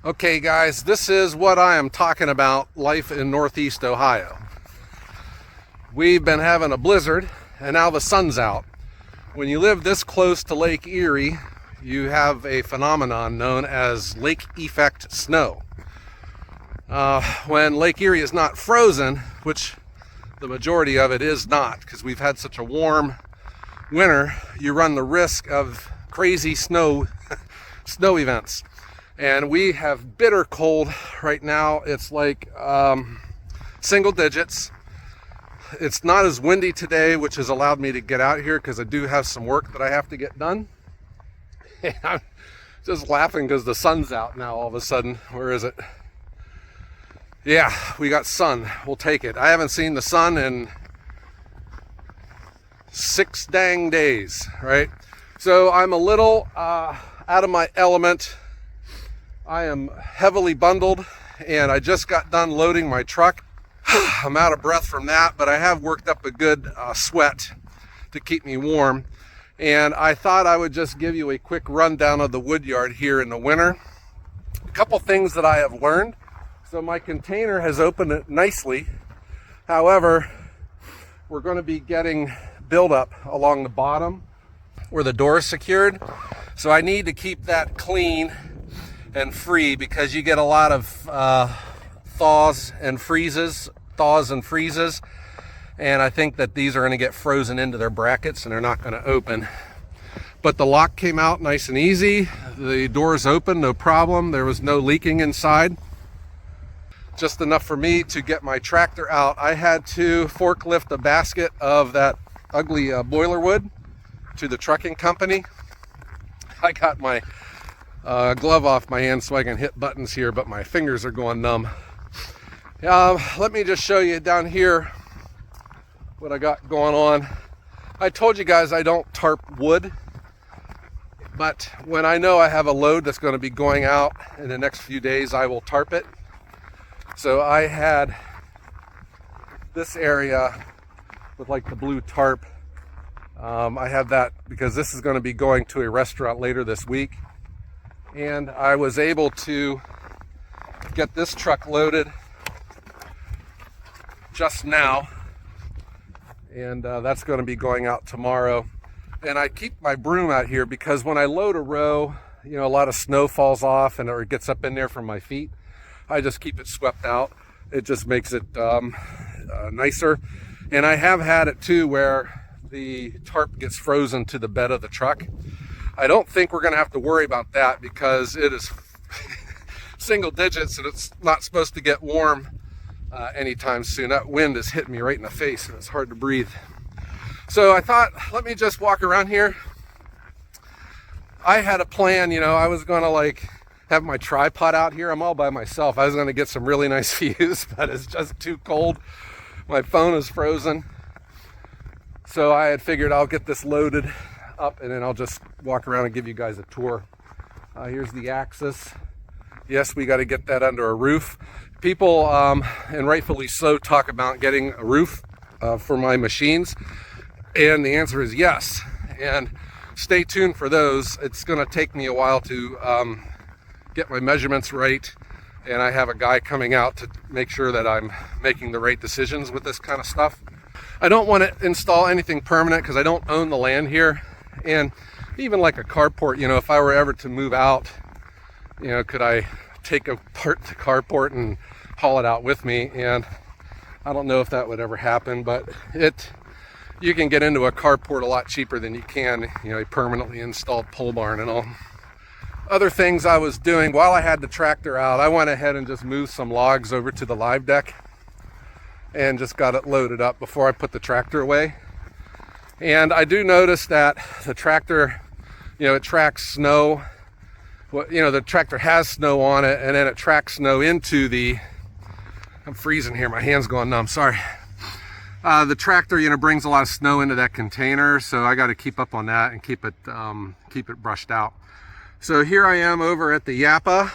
Okay guys, this is what I am talking about, life in Northeast Ohio. We've been having a blizzard and now the sun's out. When you live this close to Lake Erie, you have a phenomenon known as lake effect snow. When Lake Erie is not frozen, which the majority of it is not, because we've had such a warm winter, you run the risk of crazy snow events. And we have bitter cold right now. It's like single digits. It's not as windy today, which has allowed me to get out here because I do have some work that I have to get done. And I'm just laughing because the sun's out now all of a sudden. Where is it? Yeah, we got sun. We'll take it. I haven't seen the sun in 6 dang days, right? So I'm a little out of my element. I am heavily bundled and I just got done loading my truck. I'm out of breath from that, but I have worked up a good sweat to keep me warm. And I thought I would just give you a quick rundown of the wood yard here in the winter. A couple things that I have learned. So my container has opened it nicely. However, we're going to be getting buildup along the bottom where the door is secured. So I need to keep that clean and free because you get a lot of thaws and freezes, and I think that these are going to get frozen into their brackets and they're not going to open. But the lock came out nice and easy. The door's open, no problem. There was no leaking inside. Just enough for me to get my tractor out. I had to forklift a basket of that ugly boiler wood to the trucking company. I got my glove off my hand so I can hit buttons here, but my fingers are going numb. Let me just show you down here what I got going on. I told you guys I don't tarp wood, but when I know I have a load that's going to be going out in the next few days, I will tarp it. So I had this area with like the blue tarp. I have that because this is going to be going to a restaurant later this week. And I was able to get this truck loaded just now, and that's going to be going out tomorrow. And I keep my broom out here because when I load a row, you know, a lot of snow falls off and or it gets up in there from my feet. I just keep it swept out. It just makes it nicer. And I have had it too where the tarp gets frozen to the bed of the truck. I don't think we're going to have to worry about that because it is single digits and it's not supposed to get warm anytime soon. That wind is hitting me right in the face and it's hard to breathe. So I thought, let me just walk around here. I had a plan, you know, I was going to like have my tripod out here. I'm all by myself. I was going to get some really nice views, but it's just too cold. My phone is frozen. So I had figured I'll get this loaded up and then I'll just walk around and give you guys a tour. Here's the axis. Yes, we got to get that under a roof. People, and rightfully so, talk about getting a roof for my machines. And the answer is yes. And stay tuned for those. It's going to take me a while to get my measurements right. And I have a guy coming out to make sure that I'm making the right decisions with this kind of stuff. I don't want to install anything permanent because I don't own the land here. And even like a carport, you know, if I were ever to move out, you know, could I take apart the carport and haul it out with me? And I don't know if that would ever happen, but you can get into a carport a lot cheaper than you can, you know, a permanently installed pole barn and all. Other things I was doing while I had the tractor out, I went ahead and just moved some logs over to the live deck and just got it loaded up before I put the tractor away. And I do notice that the tractor, you know, it tracks snow. Well, you know, the tractor has snow on it and then it tracks snow into the, I'm freezing here, my hand's going numb, sorry. The tractor, you know, brings a lot of snow into that container, so I got to keep up on that and keep it brushed out. So here I am over at the Japa,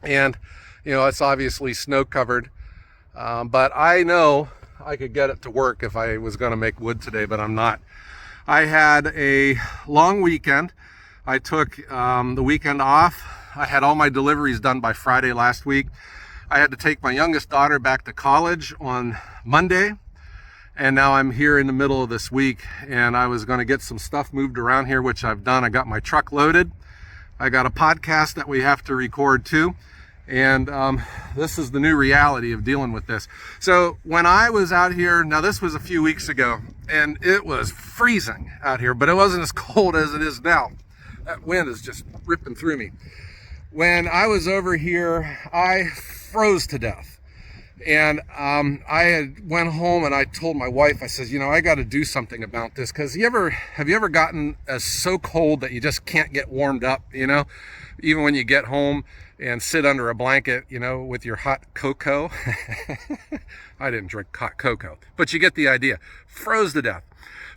and you know, it's obviously snow covered, but I know I could get it to work if I was going to make wood today, but I'm not. I had a long weekend. I took the weekend off. I had all my deliveries done by Friday last week. I had to take my youngest daughter back to college on Monday, and now I'm here in the middle of this week, and I was going to get some stuff moved around here, which I've done. I got my truck loaded. I got a podcast that we have to record too, and this is the new reality of dealing with this. So when I was out here, now this was a few weeks ago, and it was freezing out here, but it wasn't as cold as it is now. That wind is just ripping through me. When I was over here, I froze to death. And I went home and I told my wife, I said, I got to do something about this, because have you ever gotten so cold that you just can't get warmed up, even when you get home and sit under a blanket, with your hot cocoa. I didn't drink hot cocoa, but you get the idea. Froze to death.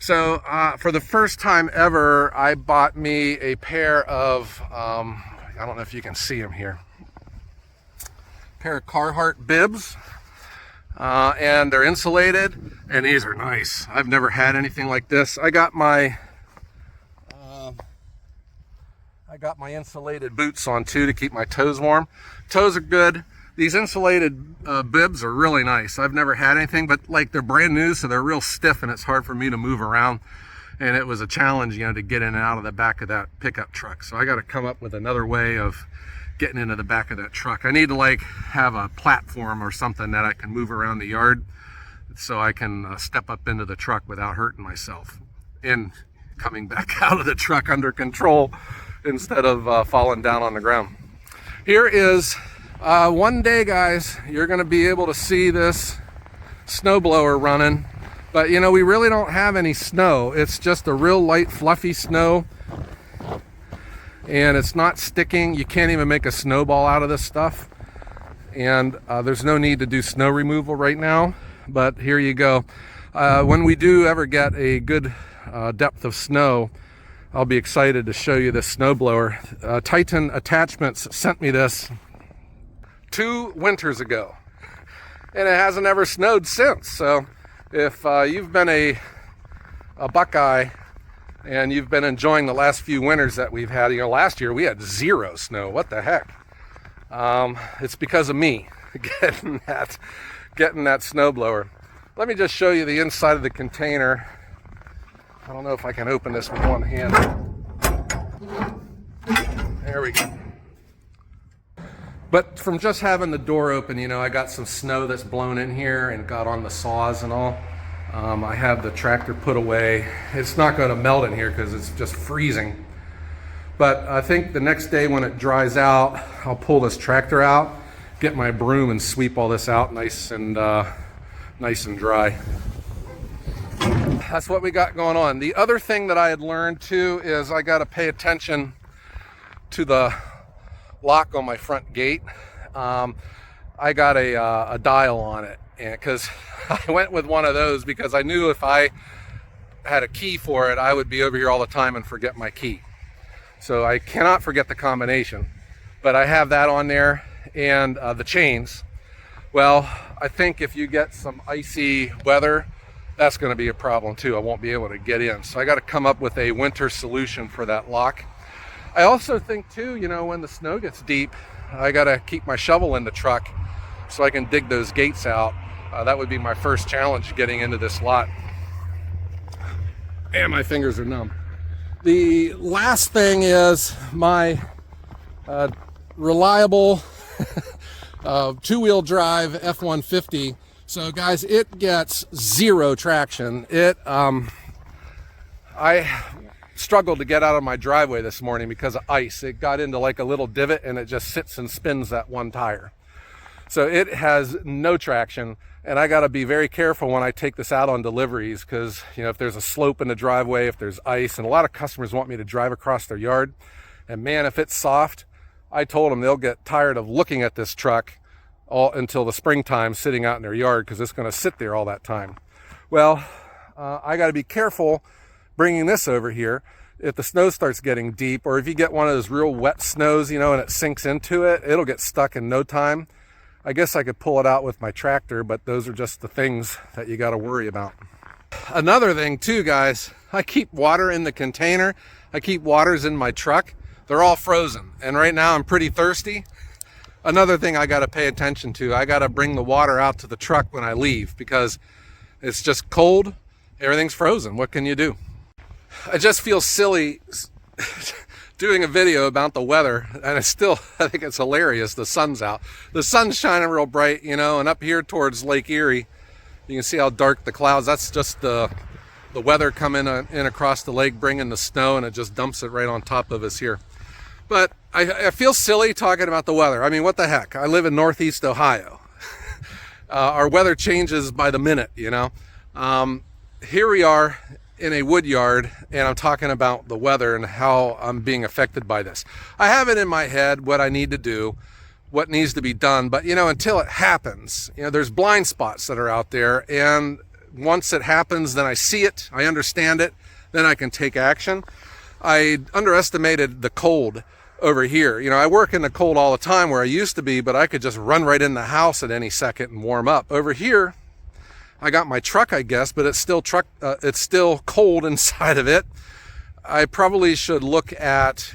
So for the first time ever, I bought me a pair of, I don't know if you can see them here, pair of Carhartt bibs, and they're insulated, and these are nice. I've never had anything like this. I got my insulated boots on too to keep my toes warm. Toes are good. These insulated bibs are really nice. I've never had anything, but they're brand new, so they're real stiff, and it's hard for me to move around. And it was a challenge, to get in and out of the back of that pickup truck. So I got to come up with another way of getting into the back of that truck. I need to have a platform or something that I can move around the yard, so I can step up into the truck without hurting myself and coming back out of the truck under control instead of falling down on the ground. Here is one day, guys, you're going to be able to see this snowblower running, but we really don't have any snow. It's just a real light fluffy snow, and it's not sticking. You can't even make a snowball out of this stuff, and there's no need to do snow removal right now, but here you go. When we do ever get a good depth of snow, I'll be excited to show you this snowblower. Titan Attachments sent me this 2 winters ago, and it hasn't ever snowed since. So if you've been a Buckeye and you've been enjoying the last few winters that we've had, last year we had 0 snow. What the heck? It's because of me getting that snowblower. Let me just show you the inside of the container. I don't know if I can open this with one hand. There we go. But from just having the door open, I got some snow that's blown in here and got on the saws and all. I have the tractor put away. It's not going to melt in here because it's just freezing. But I think the next day when it dries out, I'll pull this tractor out, get my broom and sweep all this out nice and dry. That's what we got going on. The other thing that I had learned too is I got to pay attention to the lock on my front gate. I got a dial on it, and because I went with one of those because I knew if I had a key for it, I would be over here all the time and forget my key. So I cannot forget the combination, but I have that on there, and the chains. Well, I think if you get some icy weather, that's going to be a problem too. I won't be able to get in. So I got to come up with a winter solution for that lock. I also think too, when the snow gets deep, I got to keep my shovel in the truck so I can dig those gates out. That would be my first challenge getting into this lot. And my fingers are numb. The last thing is my reliable 2-wheel drive F-150. So guys, it gets 0 traction. I struggled to get out of my driveway this morning because of ice. It got into a little divot and it just sits and spins that one tire. So it has no traction, and I got to be very careful when I take this out on deliveries because, if there's a slope in the driveway, if there's ice, and a lot of customers want me to drive across their yard, and man, if it's soft, I told them they'll get tired of looking at this truck all until the springtime sitting out in their yard because it's going to sit there all that time. Well, I got to be careful bringing this over here. If the snow starts getting deep, or if you get one of those real wet snows, and it sinks into it, it'll get stuck in no time. I guess I could pull it out with my tractor, but those are just the things that you got to worry about. Another thing too, guys, I keep water in the container. I keep waters in my truck. they're all frozen. And right now I'm pretty thirsty. Another thing I got to pay attention to, I got to bring the water out to the truck when I leave because it's just cold. Everything's frozen. What can you do? I just feel silly doing a video about the weather, and I think it's hilarious. The sun's out. The sun's shining real bright, you know, and up here towards Lake Erie, you can see how dark the clouds. That's just the weather coming in across the lake, bringing the snow, and it just dumps it right on top of us here. But I feel silly talking about the weather. I mean, what the heck? I live in Northeast Ohio. Our weather changes by the minute, you know. Here we are in a wood yard, and I'm talking about the weather and how I'm being affected by this. I have it in my head what I need to do, what needs to be done, but you know, until it happens, you know, there's blind spots that are out there, and once it happens, then I see it, I understand it, then I can take action. I underestimated the cold over here. You know, I work in the cold all the time where I used to be, but I could just run right in the house at any second and warm up. Over here, I got my truck, I guess, but it's still cold inside of it. I probably should look at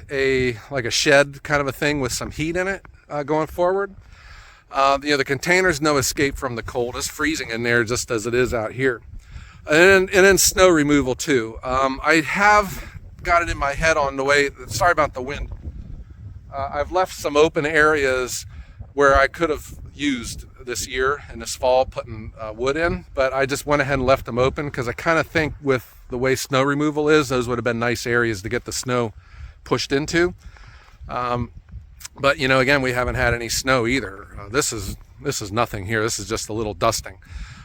like a shed kind of a thing with some heat in it going forward. You know, the container's no escape from the cold. It's freezing in there just as it is out here. And then snow removal too. I have got it in my head on the way, sorry about the wind. I've left some open areas where I could have used this year and this fall putting wood in, but I just went ahead and left them open because I kind of think with the way snow removal is, those would have been nice areas to get the snow pushed into. But you know, again, we haven't had any snow either. This is nothing here. This is just a little dusting.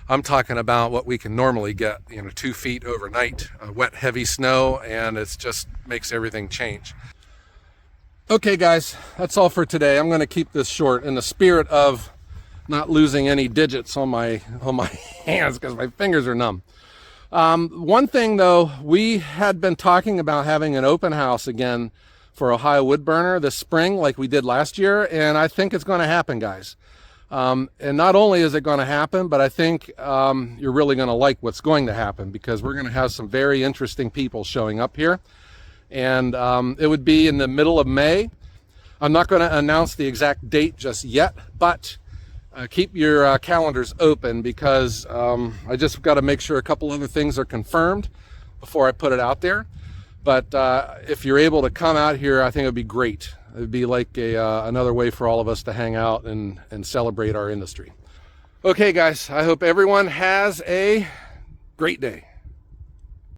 I'm talking about what we can normally get, you know, 2 feet overnight, wet, heavy snow, and it just makes everything change. Okay, guys, that's all for today. I'm going to keep this short in the spirit of not losing any digits on my hands because my fingers are numb. One thing, though, we had been talking about having an open house again for Ohio Wood Burner this spring like we did last year, and I think it's going to happen, guys. And not only is it going to happen, but I think you're really going to like what's going to happen because we're going to have some very interesting people showing up here. And it would be in the middle of May. I'm not going to announce the exact date just yet, but keep your calendars open because I just got to make sure a couple other things are confirmed before I put it out there. But if you're able to come out here, I think it would be great. It would be like another way for all of us to hang out and celebrate our industry. Okay, guys, I hope everyone has a great day.